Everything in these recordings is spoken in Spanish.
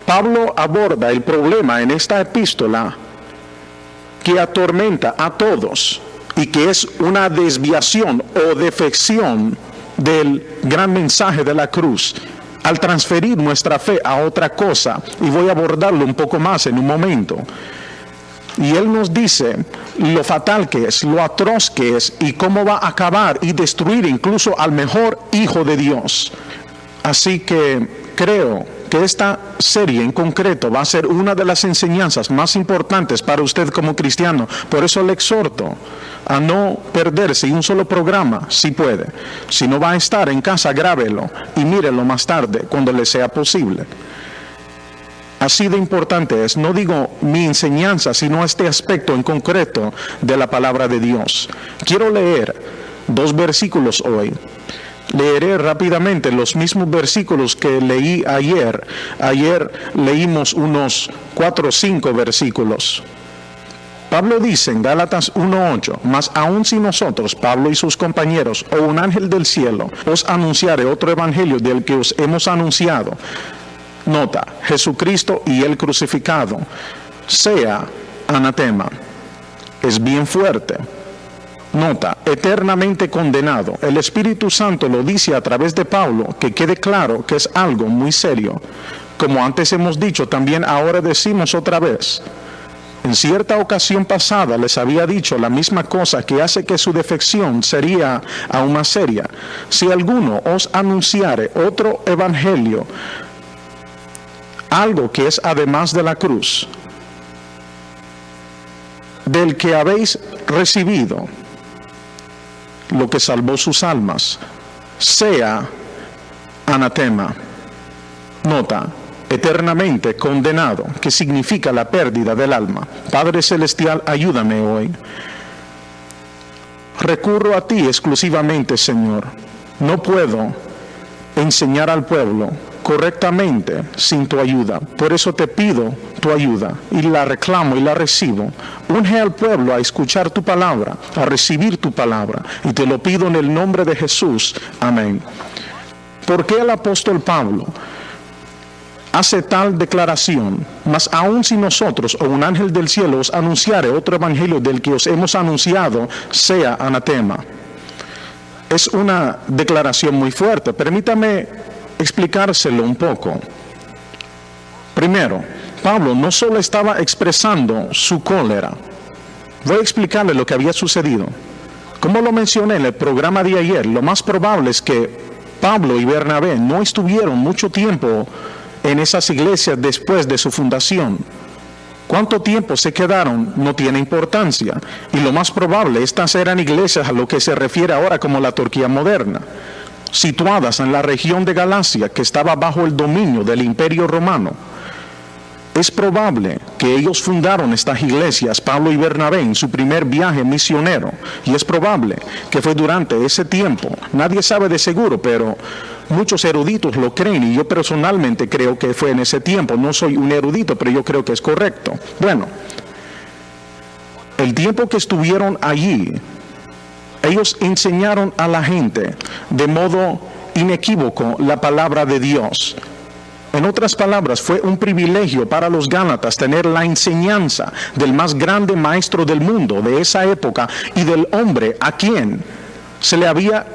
Pablo aborda el problema en esta epístola que atormenta a todos y que es una desviación o defección del gran mensaje de la cruz al transferir nuestra fe a otra cosa, y voy a abordarlo un poco más en un momento. Y él nos dice lo fatal que es, lo atroz que es, y cómo va a acabar y destruir incluso al mejor hijo de Dios. Así que creo que esta serie en concreto va a ser una de las enseñanzas más importantes para usted como cristiano. Por eso le exhorto a no perderse un solo programa, si puede. Si no va a estar en casa, grábelo y mírelo más tarde cuando le sea posible. Así de importante es, no digo mi enseñanza, sino este aspecto en concreto de la palabra de Dios. Quiero leer 2 versículos hoy. Leeré rápidamente los mismos versículos que leí ayer. Ayer leímos unos 4 o 5 versículos. Pablo dice en Gálatas 1:8, mas aun si nosotros, Pablo y sus compañeros, o un ángel del cielo, os anunciare otro evangelio del que os hemos anunciado, nota, Jesucristo y el crucificado, sea anatema. Es bien fuerte. Nota, eternamente condenado. El Espíritu Santo lo dice a través de Pablo, que quede claro que es algo muy serio. Como antes hemos dicho, también ahora decimos otra vez. En cierta ocasión pasada les había dicho la misma cosa, que hace que su defección sería aún más seria. Si alguno os anunciare otro evangelio, algo que es además de la cruz, del que habéis recibido, lo que salvó sus almas, sea anatema. Nota, eternamente condenado, que significa la pérdida del alma. Padre Celestial, ayúdame hoy. Recurro a ti exclusivamente, Señor. No puedo enseñar al pueblo correctamente sin tu ayuda. Por eso te pido tu ayuda y la reclamo y la recibo. Unge al pueblo a escuchar tu palabra, a recibir tu palabra, y te lo pido en el nombre de Jesús. Amén. ¿Por qué el apóstol Pablo hace tal declaración? Mas aun si nosotros o un ángel del cielo os anunciare otro evangelio del que os hemos anunciado, sea anatema. Es una declaración muy fuerte. Permítame explicárselo un poco. Primero, Pablo no solo estaba expresando su cólera. Voy a explicarle lo que había sucedido. Como lo mencioné en el programa de ayer, lo más probable es que Pablo y Bernabé no estuvieron mucho tiempo en esas iglesias después de su fundación. ¿Cuánto tiempo se quedaron? No tiene importancia. Y lo más probable, estas eran iglesias a lo que se refiere ahora como la Turquía moderna, situadas en la región de Galacia, que estaba bajo el dominio del Imperio Romano. Es probable que ellos fundaron estas iglesias, Pablo y Bernabé, en su primer viaje misionero, y es probable que fue durante ese tiempo. Nadie sabe de seguro, pero muchos eruditos lo creen, y yo personalmente creo que fue en ese tiempo. No soy un erudito, pero yo creo que es correcto. Bueno, el tiempo que estuvieron allí, ellos enseñaron a la gente de modo inequívoco la palabra de Dios. En otras palabras, fue un privilegio para los gálatas tener la enseñanza del más grande maestro del mundo de esa época y del hombre a quien se le había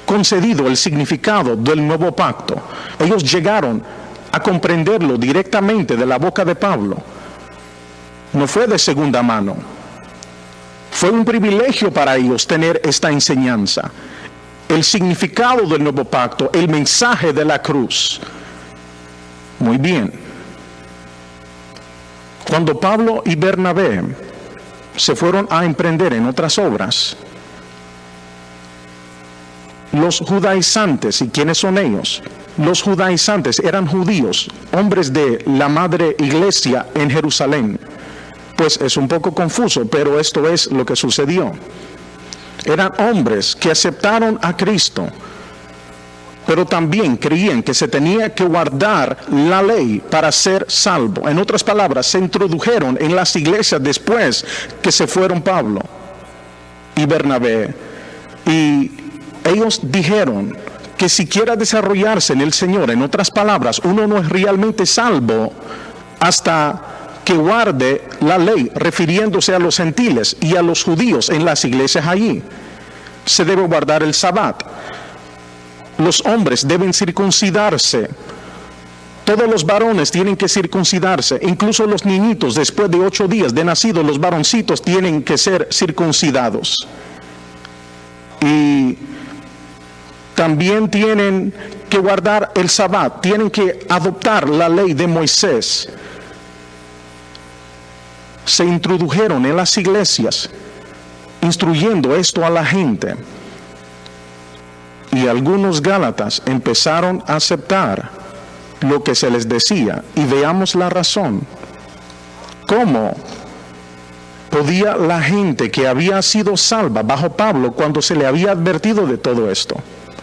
concedido el significado del nuevo pacto. Ellos llegaron a comprenderlo directamente de la boca de Pablo. No fue de segunda mano. Fue un privilegio para ellos tener esta enseñanza, el significado del nuevo pacto, el mensaje de la cruz. Muy bien. Cuando Pablo y Bernabé se fueron a emprender en otras obras, los judaizantes, ¿y quiénes son ellos? Los judaizantes eran judíos, hombres de la madre iglesia en Jerusalén. Pues es un poco confuso, pero esto es lo que sucedió. Eran hombres que aceptaron a Cristo, pero también creían que se tenía que guardar la ley para ser salvo. En otras palabras, se introdujeron en las iglesias después que se fueron Pablo y Bernabé. Y ellos dijeron que si quiera desarrollarse en el Señor, en otras palabras, uno no es realmente salvo hasta que guarde la ley, refiriéndose a los gentiles y a los judíos en las iglesias allí. Se debe guardar el Sabbat. Los hombres deben circuncidarse. Todos los varones tienen que circuncidarse, incluso los niñitos después de 8 días de nacidos, los varoncitos tienen que ser circuncidados. Y también tienen que guardar el Sabbat, tienen que adoptar la ley de Moisés. Se introdujeron en las iglesias instruyendo esto a la gente. Y algunos gálatas empezaron a aceptar lo que se les decía. Y veamos la razón. ¿Cómo podía la gente que había sido salva bajo Pablo cuando se le había advertido de todo esto?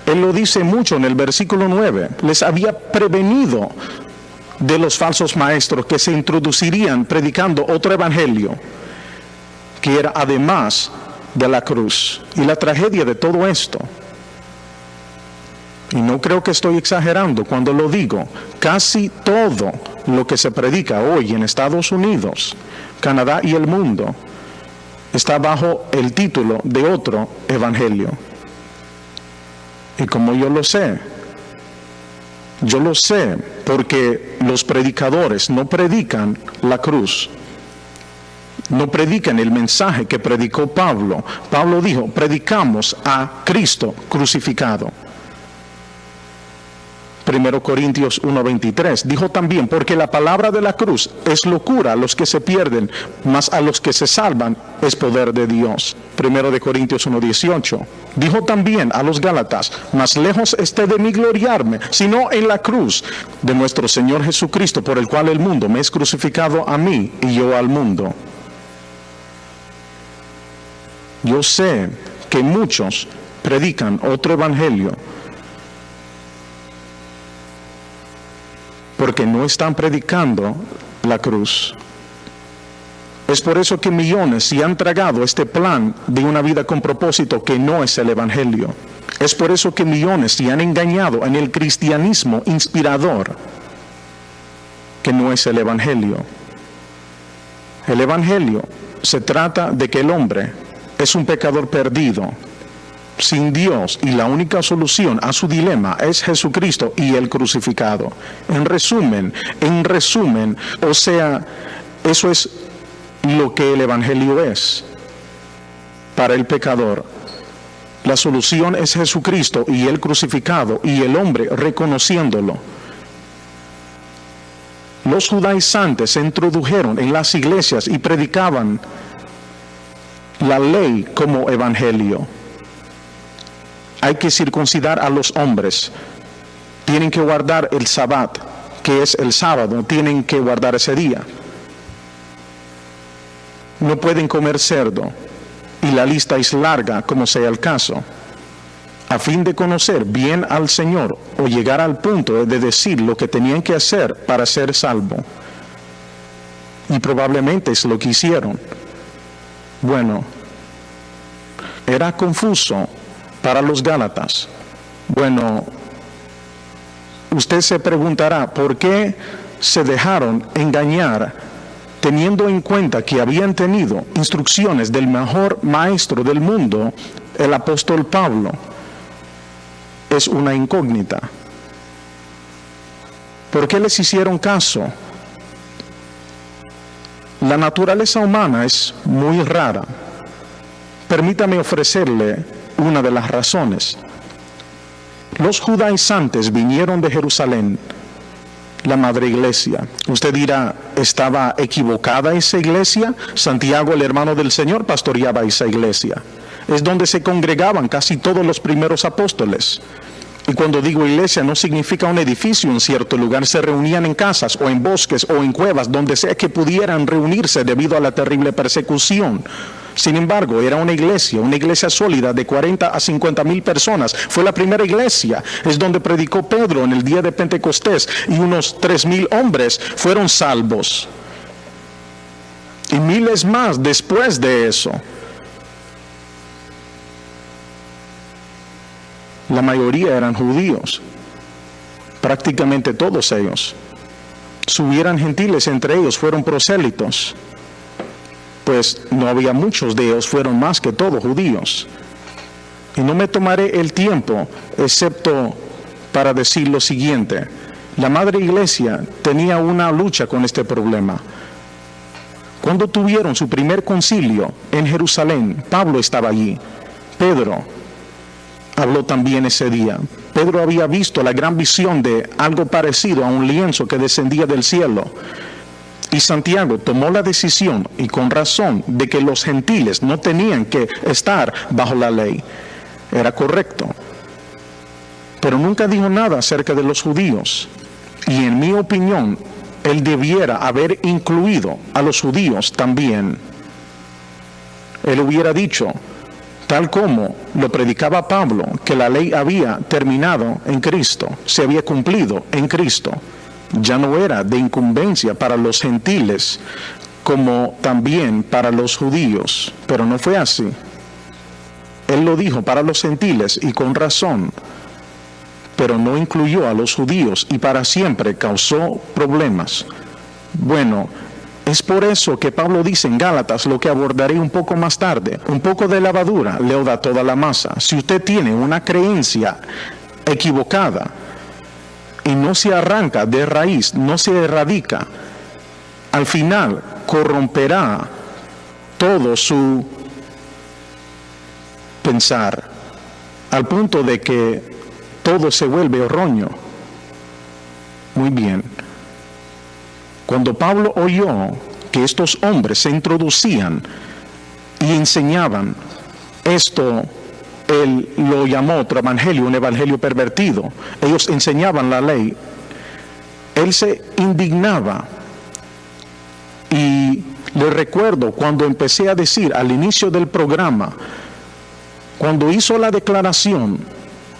Él lo dice mucho en el versículo 9. Les había prevenido de los falsos maestros que se introducirían predicando otro evangelio, que era además de la cruz. Y la tragedia de todo esto, y no creo que estoy exagerando cuando lo digo, casi todo lo que se predica hoy en Estados Unidos, Canadá y el mundo, está bajo el título de otro evangelio. Y como yo lo sé porque los predicadores no predican la cruz, no predican el mensaje que predicó Pablo. Pablo dijo, predicamos a Cristo crucificado. 1 Corintios 1:23, dijo también, porque la palabra de la cruz es locura a los que se pierden, mas a los que se salvan es poder de Dios. 1 Corintios 1:18, dijo también a los Gálatas, mas lejos esté de mí gloriarme, sino en la cruz de nuestro Señor Jesucristo, por el cual el mundo me es crucificado a mí y yo al mundo. Yo sé que muchos predican otro evangelio, porque no están predicando la cruz. Es por eso que millones se han tragado este plan de una vida con propósito que no es el evangelio. Es por eso que millones se han engañado en el cristianismo inspirador, que no es el evangelio. El evangelio se trata de que el hombre es un pecador perdido, sin Dios, y la única solución a su dilema es Jesucristo y el crucificado. En resumen, o sea, eso es lo que el evangelio es para el pecador. La solución es Jesucristo y el crucificado, y el hombre reconociéndolo. Los judaizantes se introdujeron en las iglesias y predicaban la ley como evangelio. Hay que circuncidar a los hombres, tienen que guardar el Sabbat, que es el sábado, tienen que guardar ese día. No pueden comer cerdo, y la lista es larga como sea el caso. A fin de conocer bien al Señor o llegar al punto de decir lo que tenían que hacer para ser salvo. Y probablemente es lo que hicieron. Bueno, era confuso para los Gálatas. Bueno, usted se preguntará, ¿por qué se dejaron engañar teniendo en cuenta que habían tenido instrucciones del mejor maestro del mundo, el apóstol Pablo? Es una incógnita. ¿Por qué les hicieron caso? La naturaleza humana es muy rara. Permítame ofrecerle una de las razones. Los judaizantes vinieron de Jerusalén, la madre iglesia. Usted dirá, ¿estaba equivocada esa iglesia? Santiago, el hermano del Señor, pastoreaba esa iglesia. Es donde se congregaban casi todos los primeros apóstoles. Y cuando digo iglesia no significa un edificio en cierto lugar, se reunían en casas o en bosques o en cuevas, donde sea que pudieran reunirse debido a la terrible persecución. Sin embargo, era una iglesia sólida de 40 a 50 mil personas. Fue la primera iglesia, es donde predicó Pedro en el día de Pentecostés, y unos 3,000 hombres fueron salvos. Y miles más después de eso. La mayoría eran judíos, prácticamente todos ellos. Si hubieran gentiles entre ellos, fueron prosélitos, pues no había muchos de ellos, fueron más que todos judíos. Y no me tomaré el tiempo, excepto para decir lo siguiente. La Madre Iglesia tenía una lucha con este problema. Cuando tuvieron su primer concilio en Jerusalén, Pablo estaba allí. Pedro habló también ese día. Pedro había visto la gran visión de algo parecido a un lienzo que descendía del cielo. Y Santiago tomó la decisión, y con razón, de que los gentiles no tenían que estar bajo la ley. Era correcto. Pero nunca dijo nada acerca de los judíos. Y en mi opinión, él debiera haber incluido a los judíos también. Él hubiera dicho, tal como lo predicaba Pablo, que la ley había terminado en Cristo, se había cumplido en Cristo. Ya no era de incumbencia para los gentiles, como también para los judíos. Pero no fue así. Él lo dijo para los gentiles y con razón, pero no incluyó a los judíos y para siempre causó problemas. Bueno, es por eso que Pablo dice en Gálatas, lo que abordaré un poco más tarde, un poco de levadura leuda toda la masa. Si usted tiene una creencia equivocada y no se arranca de raíz, no se erradica, al final corromperá todo su pensar, al punto de que todo se vuelve erróneo. Muy bien. Cuando Pablo oyó que estos hombres se introducían y enseñaban esto, él lo llamó otro evangelio, un evangelio pervertido. Ellos enseñaban la ley. Él se indignaba. Y le recuerdo cuando empecé a decir al inicio del programa, cuando hizo la declaración,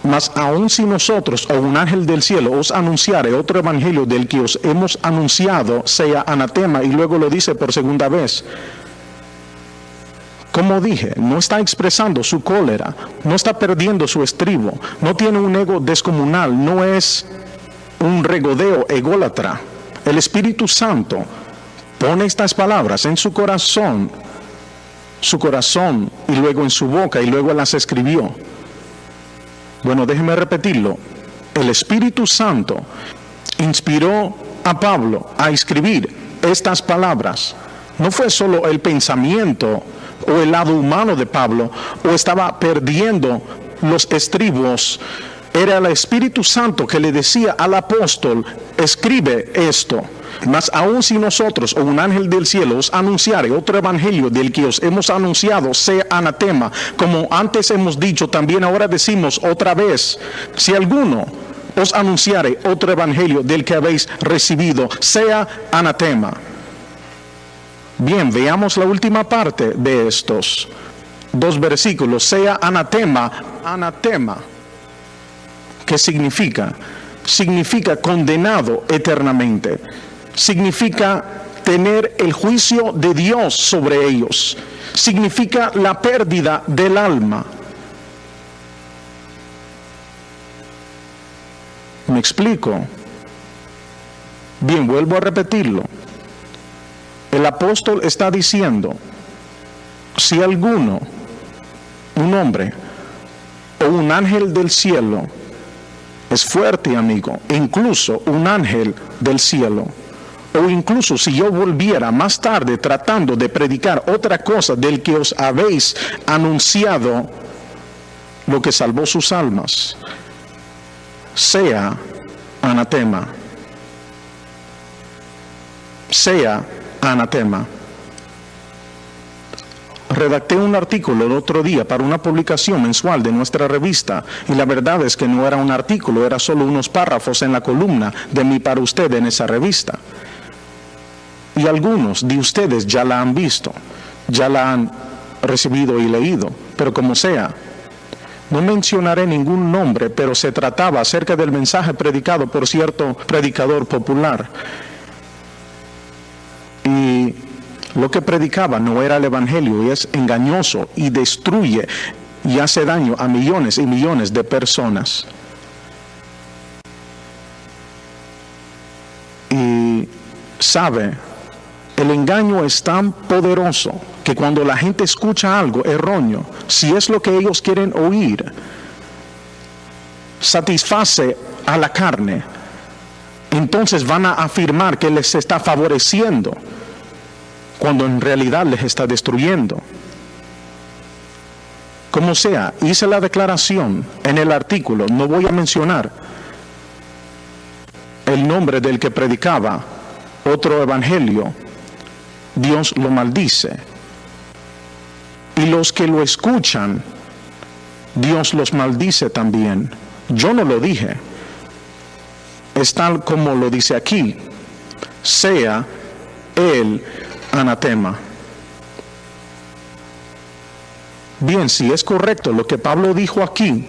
mas aun si nosotros o un ángel del cielo os anunciare otro evangelio del que os hemos anunciado, sea anatema, y luego lo dice por segunda vez. Como dije, no está expresando su cólera, no está perdiendo su estribo, no tiene un ego descomunal, no es un regodeo ególatra. El Espíritu Santo pone estas palabras en su corazón y luego en su boca, y luego las escribió. Bueno, déjeme repetirlo. El Espíritu Santo inspiró a Pablo a escribir estas palabras. No fue solo el pensamiento o el lado humano de Pablo, o estaba perdiendo los estribos. Era el Espíritu Santo que le decía al apóstol, escribe esto. Mas aun si nosotros o un ángel del cielo os anunciare otro evangelio del que os hemos anunciado, sea anatema. Como antes hemos dicho, también ahora decimos otra vez, si alguno os anunciare otro evangelio del que habéis recibido, sea anatema. Bien, veamos la última parte de estos dos versículos. Sea anatema, anatema. ¿Qué significa? Significa condenado eternamente. Significa tener el juicio de Dios sobre ellos. Significa la pérdida del alma. ¿Me explico? Bien, vuelvo a repetirlo. El apóstol está diciendo, si alguno, un hombre o un ángel del cielo, es fuerte, amigo, incluso un ángel del cielo, o incluso si yo volviera más tarde tratando de predicar otra cosa del que os habéis anunciado, lo que salvó sus almas, sea anatema. Sea anatema. Redacté un artículo el otro día para una publicación mensual de nuestra revista, y la verdad es que no era un artículo, era solo unos párrafos en la columna de mí para usted en esa revista. Y algunos de ustedes ya la han visto, ya la han recibido y leído, pero como sea, no mencionaré ningún nombre, pero se trataba acerca del mensaje predicado por cierto predicador popular. Y lo que predicaba no era el evangelio, y es engañoso y destruye y hace daño a millones y millones de personas. Y sabe, el engaño es tan poderoso que cuando la gente escucha algo erróneo, si es lo que ellos quieren oír, satisface a la carne, entonces van a afirmar que les está favoreciendo, cuando en realidad les está destruyendo. Como sea, hice la declaración en el artículo, no voy a mencionar el nombre del que predicaba otro evangelio, Dios lo maldice. Y los que lo escuchan, Dios los maldice también. Yo no lo dije. Es tal como lo dice aquí, sea el anatema. Bien, si es correcto lo que Pablo dijo aquí,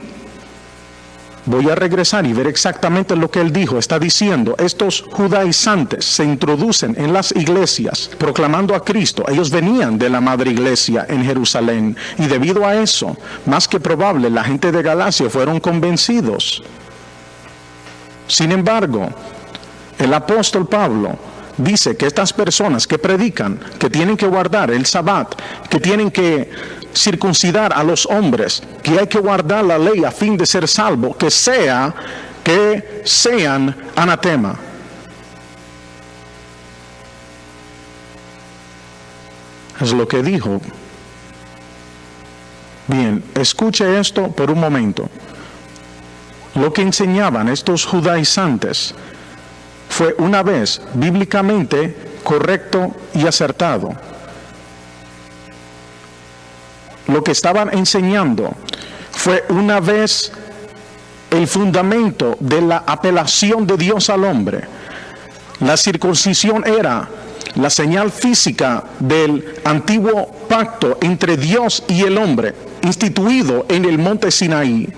voy a regresar y ver exactamente lo que él dijo. Está diciendo, estos judaizantes se introducen en las iglesias proclamando a Cristo. Ellos venían de la madre iglesia en Jerusalén y debido a eso, más que probable, la gente de Galacia fueron convencidos. Sin embargo, el apóstol Pablo dice que estas personas que predican, que tienen que guardar el Sabbat, que tienen que circuncidar a los hombres, que hay que guardar la ley a fin de ser salvo, que sean anatema. Es lo que dijo. Bien, escuche esto por un momento. Lo que enseñaban estos judaizantes fue una vez bíblicamente correcto y acertado. Lo que estaban enseñando fue una vez el fundamento de la apelación de Dios al hombre. La circuncisión era la señal física del antiguo pacto entre Dios y el hombre, instituido en el monte Sinaí.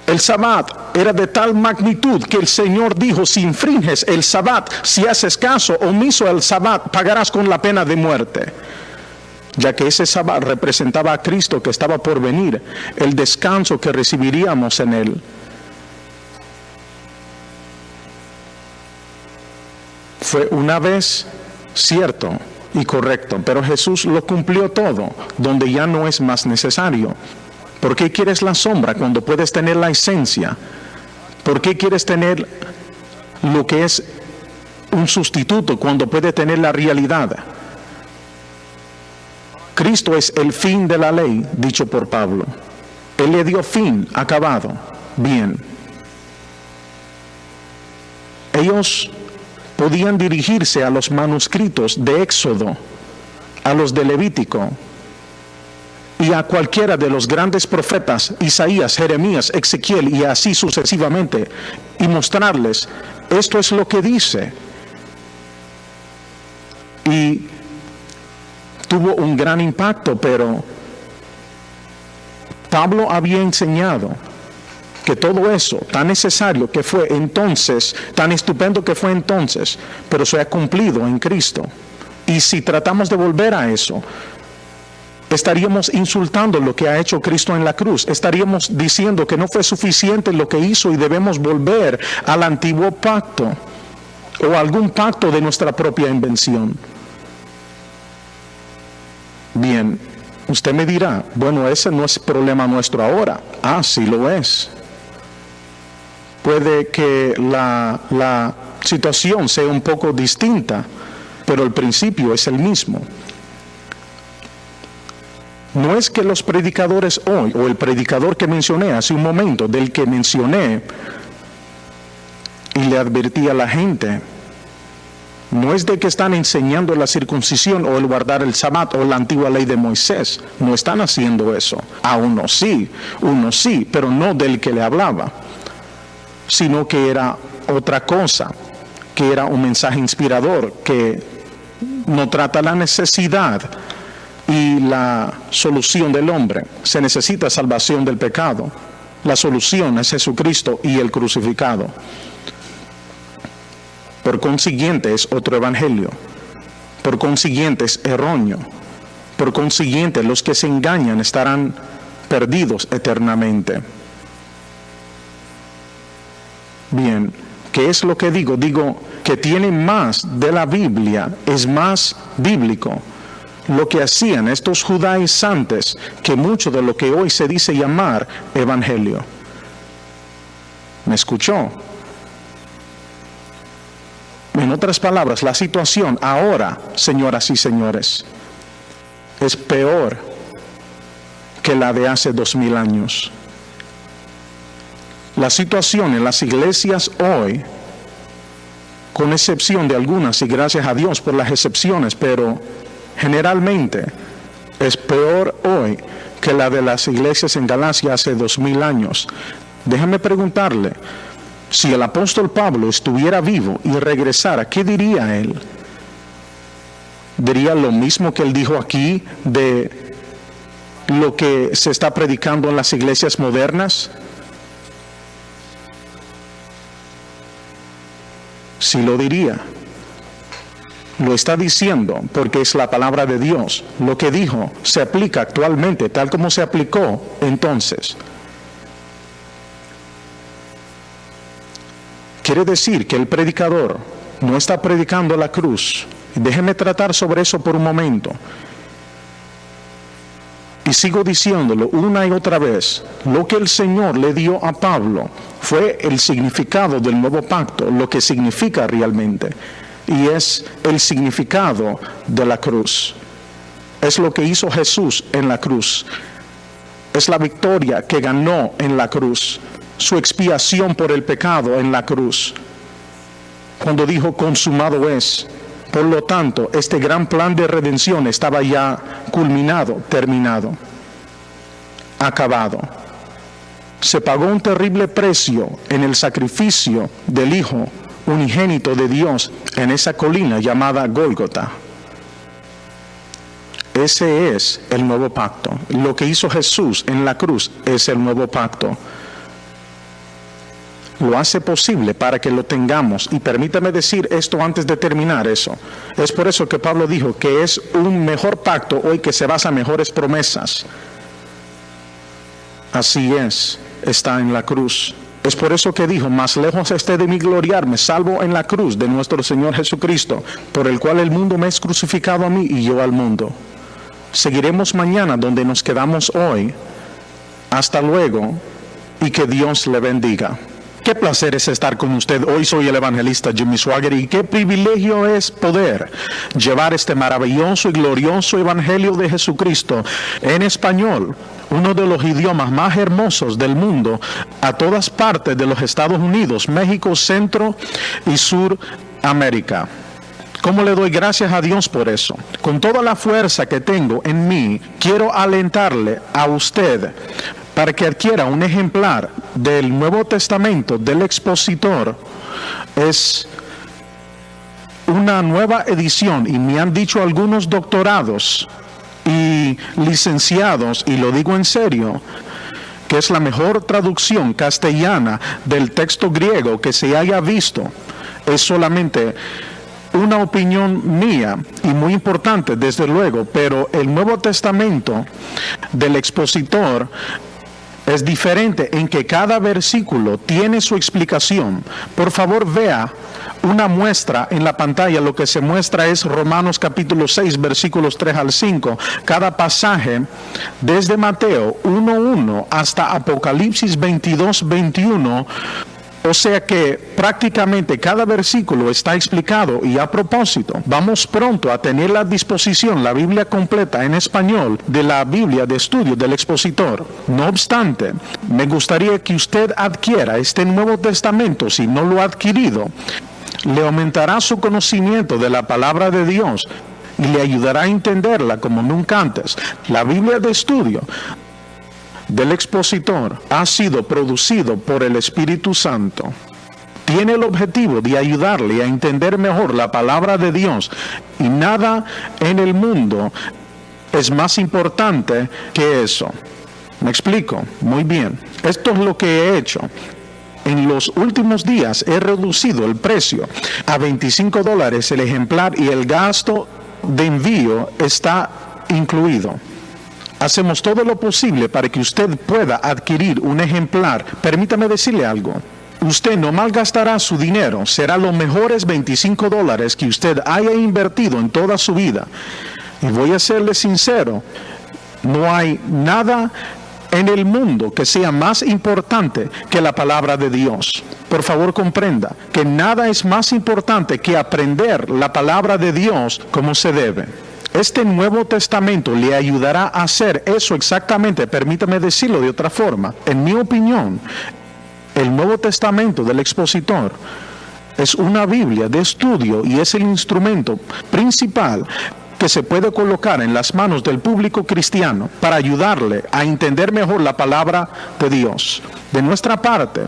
El Sabbat era de tal magnitud que el Señor dijo, si infringes el Sabbat, si haces caso omiso al Sabbat, pagarás con la pena de muerte. Ya que ese Sabbat representaba a Cristo que estaba por venir, el descanso que recibiríamos en él. Fue una vez cierto y correcto, pero Jesús lo cumplió todo, donde ya no es más necesario. ¿Por qué quieres la sombra cuando puedes tener la esencia? ¿Por qué quieres tener lo que es un sustituto cuando puedes tener la realidad? Cristo es el fin de la ley, dicho por Pablo. Él le dio fin, acabado. Bien. Ellos podían dirigirse a los manuscritos de Éxodo, a los de Levítico, y a cualquiera de los grandes profetas, Isaías, Jeremías, Ezequiel, y así sucesivamente, y mostrarles, esto es lo que dice. Y tuvo un gran impacto, pero Pablo había enseñado que todo eso, tan necesario que fue entonces, tan estupendo que fue entonces, pero se ha cumplido en Cristo. Y si tratamos de volver a eso, estaríamos insultando lo que ha hecho Cristo en la cruz. Estaríamos diciendo que no fue suficiente lo que hizo y debemos volver al antiguo pacto o algún pacto de nuestra propia invención. Bien, usted me dirá, bueno, ese no es problema nuestro ahora. Ah, sí lo es. Puede que la situación sea un poco distinta, pero el principio es el mismo. No es que los predicadores hoy, o el predicador que mencioné hace un momento, del que mencioné y le advertí a la gente, no es de que están enseñando la circuncisión o el guardar el Sabbat o la antigua ley de Moisés. No están haciendo eso. A uno sí, pero no del que le hablaba, sino que era otra cosa, que era un mensaje inspirador, que no trata la necesidad y la solución del hombre. Se necesita salvación del pecado. La solución es Jesucristo y el crucificado. Por consiguiente es otro evangelio. Por consiguiente es erróneo. Por consiguiente, los que se engañan estarán perdidos eternamente. Bien, ¿qué es lo que digo? Digo que tiene más de la Biblia, es más bíblico lo que hacían estos judaizantes que mucho de lo que hoy se dice llamar evangelio. ¿Me escuchó? En otras palabras, la situación ahora, señoras y señores, es peor que la de hace 2000 años. La situación en las iglesias hoy, con excepción de algunas, y gracias a Dios por las excepciones, pero generalmente es peor hoy que la de las iglesias en Galacia hace 2000 años. Déjame preguntarle, si el apóstol Pablo estuviera vivo y regresara, ¿qué diría él? ¿Diría lo mismo que él dijo aquí de lo que se está predicando en las iglesias modernas? Sí lo diría. Lo está diciendo porque es la palabra de Dios. Lo que dijo se aplica actualmente tal como se aplicó entonces. Quiere decir que el predicador no está predicando la cruz. Déjeme tratar sobre eso por un momento. Y sigo diciéndolo una y otra vez. Lo que el Señor le dio a Pablo fue el significado del nuevo pacto, lo que significa realmente. Y es el significado de la cruz. Es lo que hizo Jesús en la cruz. Es la victoria que ganó en la cruz. Su expiación por el pecado en la cruz. Cuando dijo consumado es. Por lo tanto, este gran plan de redención estaba ya culminado, terminado, acabado. Se pagó un terrible precio en el sacrificio del Hijo unigénito de Dios en esa colina llamada Gólgota. Ese es el nuevo pacto. Lo que hizo Jesús en la cruz es el nuevo pacto. Lo hace posible para que lo tengamos. Y permítame decir esto antes de terminar eso. Es por eso que Pablo dijo que es un mejor pacto hoy que se basa en mejores promesas. Así es, está en la cruz. Es por eso que dijo, más lejos esté de mí gloriarme, salvo en la cruz de nuestro Señor Jesucristo, por el cual el mundo me es crucificado a mí y yo al mundo. Seguiremos mañana donde nos quedamos hoy. Hasta luego y que Dios le bendiga. Qué placer es estar con usted. Hoy soy el evangelista Jimmy Swaggart y qué privilegio es poder llevar este maravilloso y glorioso evangelio de Jesucristo en español, uno de los idiomas más hermosos del mundo, a todas partes de los Estados Unidos, México, Centro y Suramérica. ¿Cómo le doy gracias a Dios por eso? Con toda la fuerza que tengo en mí, quiero alentarle a usted para que adquiera un ejemplar del Nuevo Testamento del Expositor. Es una nueva edición y me han dicho algunos doctorados y licenciados, y lo digo en serio, que es la mejor traducción castellana del texto griego que se haya visto. Es solamente una opinión mía y muy importante desde luego, pero el Nuevo Testamento del Expositor es diferente en que cada versículo tiene su explicación. Por favor, vea una muestra en la pantalla. Lo que se muestra es Romanos capítulo 6, versículos 3 al 5. Cada pasaje, desde Mateo 1:1 hasta Apocalipsis 22:21. O sea que prácticamente cada versículo está explicado. Y a propósito, vamos pronto a tener a disposición la Biblia completa en español de la Biblia de estudio del Expositor. No obstante, me gustaría que usted adquiera este Nuevo Testamento. Si no lo ha adquirido, le aumentará su conocimiento de la palabra de Dios y le ayudará a entenderla como nunca antes. La Biblia de estudio del Expositor ha sido producido por el Espíritu Santo. Tiene el objetivo de ayudarle a entender mejor la palabra de Dios, y nada en el mundo es más importante que eso. ¿Me explico? Muy bien. Esto es lo que he hecho. En los últimos días he reducido el precio a $25 el ejemplar, y el gasto de envío está incluido. Hacemos todo lo posible para que usted pueda adquirir un ejemplar. Permítame decirle algo. Usted no malgastará su dinero. Será los mejores $25 que usted haya invertido en toda su vida. Y voy a serle sincero, no hay nada en el mundo que sea más importante que la palabra de Dios. Por favor, comprenda que nada es más importante que aprender la palabra de Dios como se debe. Este Nuevo Testamento le ayudará a hacer eso exactamente. Permítame decirlo de otra forma. En mi opinión, el Nuevo Testamento del expositor es una Biblia de estudio y es el instrumento principal que se puede colocar en las manos del público cristiano para ayudarle a entender mejor la palabra de Dios. De nuestra parte,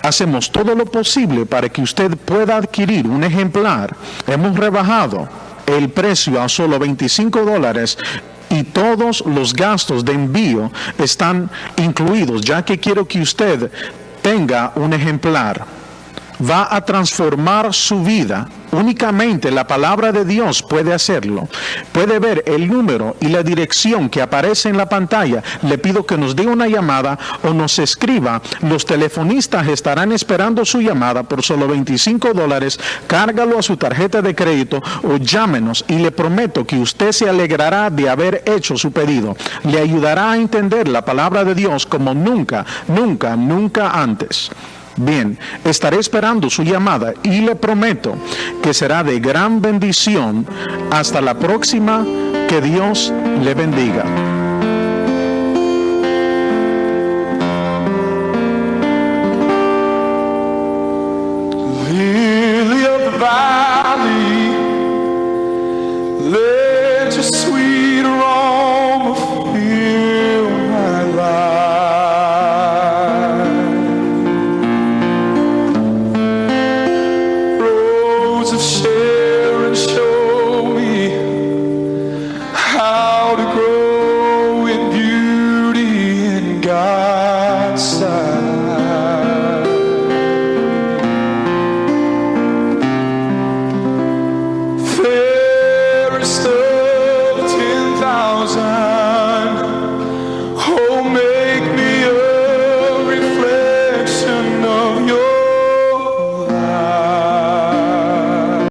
hacemos todo lo posible para que usted pueda adquirir un ejemplar. Hemos rebajado el precio a solo $25 y todos los gastos de envío están incluidos, ya que quiero que usted tenga un ejemplar. Va a transformar su vida. Únicamente la palabra de Dios puede hacerlo. Puede ver el número y la dirección que aparece en la pantalla. Le pido que nos dé una llamada o nos escriba. Los telefonistas estarán esperando su llamada por solo $25. Cárgalo a su tarjeta de crédito o llámenos y le prometo que usted se alegrará de haber hecho su pedido. Le ayudará a entender la palabra de Dios como nunca antes. Bien, estaré esperando su llamada y le prometo que será de gran bendición. Hasta la próxima, que Dios le bendiga. Lily of the valley,